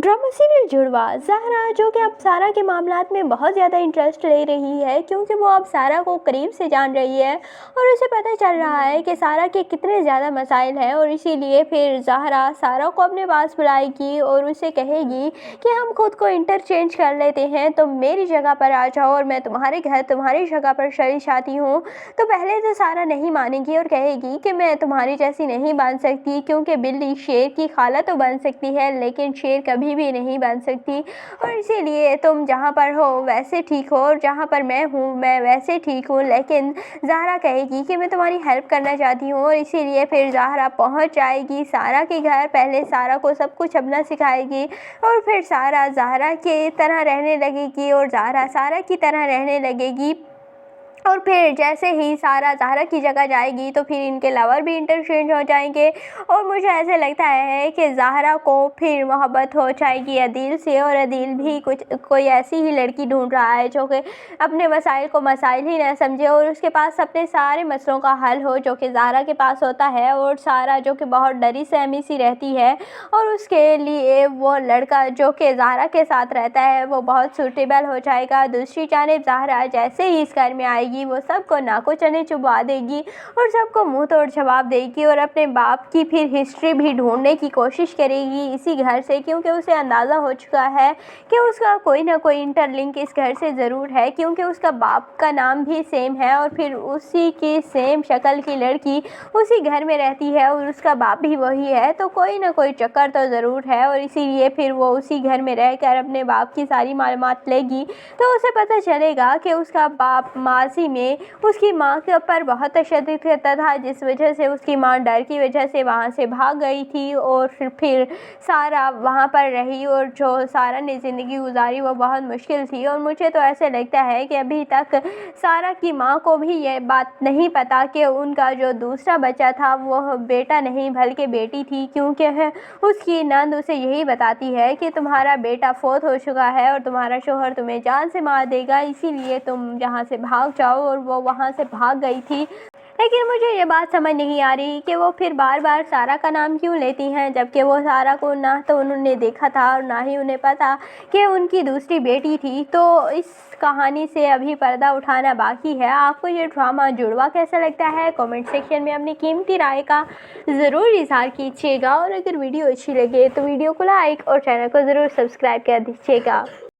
Drama serial जुड़वा ज़हरा, जो कि अब सारा के मामलात में बहुत ज़्यादा इंटरेस्ट ले रही है, क्योंकि वो अब सारा को करीब से जान रही है और उसे पता चल रहा है कि सारा के कितने ज़्यादा मसाइल हैं। और इसीलिए फिर ज़हरा सारा को अपने पास बुलाएगी और उसे कहेगी कि हम खुद को इंटरचेंज कर लेते हैं, तुम मेरी जगह पर आ जाओ और मैं तुम्हारे घर तुम्हारी जगह पर चली जाती हूँ। तो पहले तो सारा नहीं मानेगी और कहेगी कि मैं तुम्हारी जैसी नहीं बन सकती, क्योंकि बिल्ली शेर की खाला तो बन सकती है लेकिन शेर कभी भी नहीं बन सकती, और इसीलिए तुम जहाँ पर हो वैसे ठीक हो और जहाँ पर मैं हूँ मैं वैसे ठीक हूँ। लेकिन ज़हरा कहेगी कि मैं तुम्हारी हेल्प करना चाहती हूँ और इसीलिए फिर ज़हरा पहुँच जाएगी सारा के घर। पहले सारा को सब कुछ अपना सिखाएगी और फिर सारा ज़हरा की तरह रहने लगेगी और ज़हरा सारा की तरह रहने लगेगी। और फिर जैसे ही सारा ज़हरा की जगह जाएगी तो फिर इनके लवर भी इंटरचेंज हो जाएंगे और मुझे ऐसे लगता है कि ज़हरा को फिर मोहब्बत हो जाएगी अदील से, और अदील भी कोई ऐसी ही लड़की ढूंढ रहा है जो कि अपने मसाइल को मसाइल ही ना समझे और उसके पास अपने सारे मसलों का हल हो जो कि ज़हरा के पास होता है। और सारा जो कि बहुत डरी सहमी सी रहती है और उसके लिए वो लड़का जो कि ज़हरा के साथ रहता है वो बहुत सूटेबल हो जाएगा। दूसरी जानिब ज़हरा जैसे ही इस घर में आएगी वो सबको नाको चने चुबा देगी और सबको मुंह तोड़ जवाब देगी और अपने बाप की फिर हिस्ट्री भी ढूंढने की कोशिश करेगी इसी घर से, क्योंकि उसे अंदाज़ा हो चुका है कि उसका कोई ना कोई इंटरलिंक इस घर से ज़रूर है, क्योंकि उसका बाप का नाम भी सेम है और फिर उसी की सेम शक्ल की लड़की उसी घर में रहती है और उसका बाप भी वही है, तो कोई ना कोई चक्कर तो ज़रूर है। और इसीलिए फिर वो उसी घर में रहकर अपने बाप की सारी मालूमात लेगी तो उसे पता चलेगा कि उसका बाप माजी में उसकी माँ के ऊपर बहुत तशद्दुद करता था, जिस वजह से उसकी माँ डर की वजह से वहाँ से भाग गई थी और फिर सारा वहाँ पर रही और जो सारा ने ज़िंदगी गुजारी वो बहुत मुश्किल थी। और मुझे तो ऐसे लगता है कि अभी तक सारा की माँ को भी ये बात नहीं पता कि उनका जो दूसरा बच्चा था वो बेटा नहीं बल्कि बेटी थी, क्योंकि उसकी नंद उसे यही बताती है कि तुम्हारा बेटा फौत हो चुका है और तुम्हारा शोहर तुम्हें जान से मार देगा, इसीलिए तुम यहाँ से भाग जाओ। और वो वहाँ से भाग गई थी। लेकिन मुझे ये बात समझ नहीं आ रही कि वो फिर बार बार सारा का नाम क्यों लेती हैं, जबकि वो सारा को ना तो उन्होंने देखा था और ना ही उन्हें पता कि उनकी दूसरी बेटी थी। तो इस कहानी से अभी पर्दा उठाना बाकी है। आपको ये ड्रामा जुड़वा कैसा लगता है कमेंट सेक्शन में अपनी कीमती राय का ज़रूर इज़हार कीजिएगा, और अगर वीडियो अच्छी लगे तो वीडियो को लाइक और चैनल को ज़रूर सब्सक्राइब कर दीजिएगा।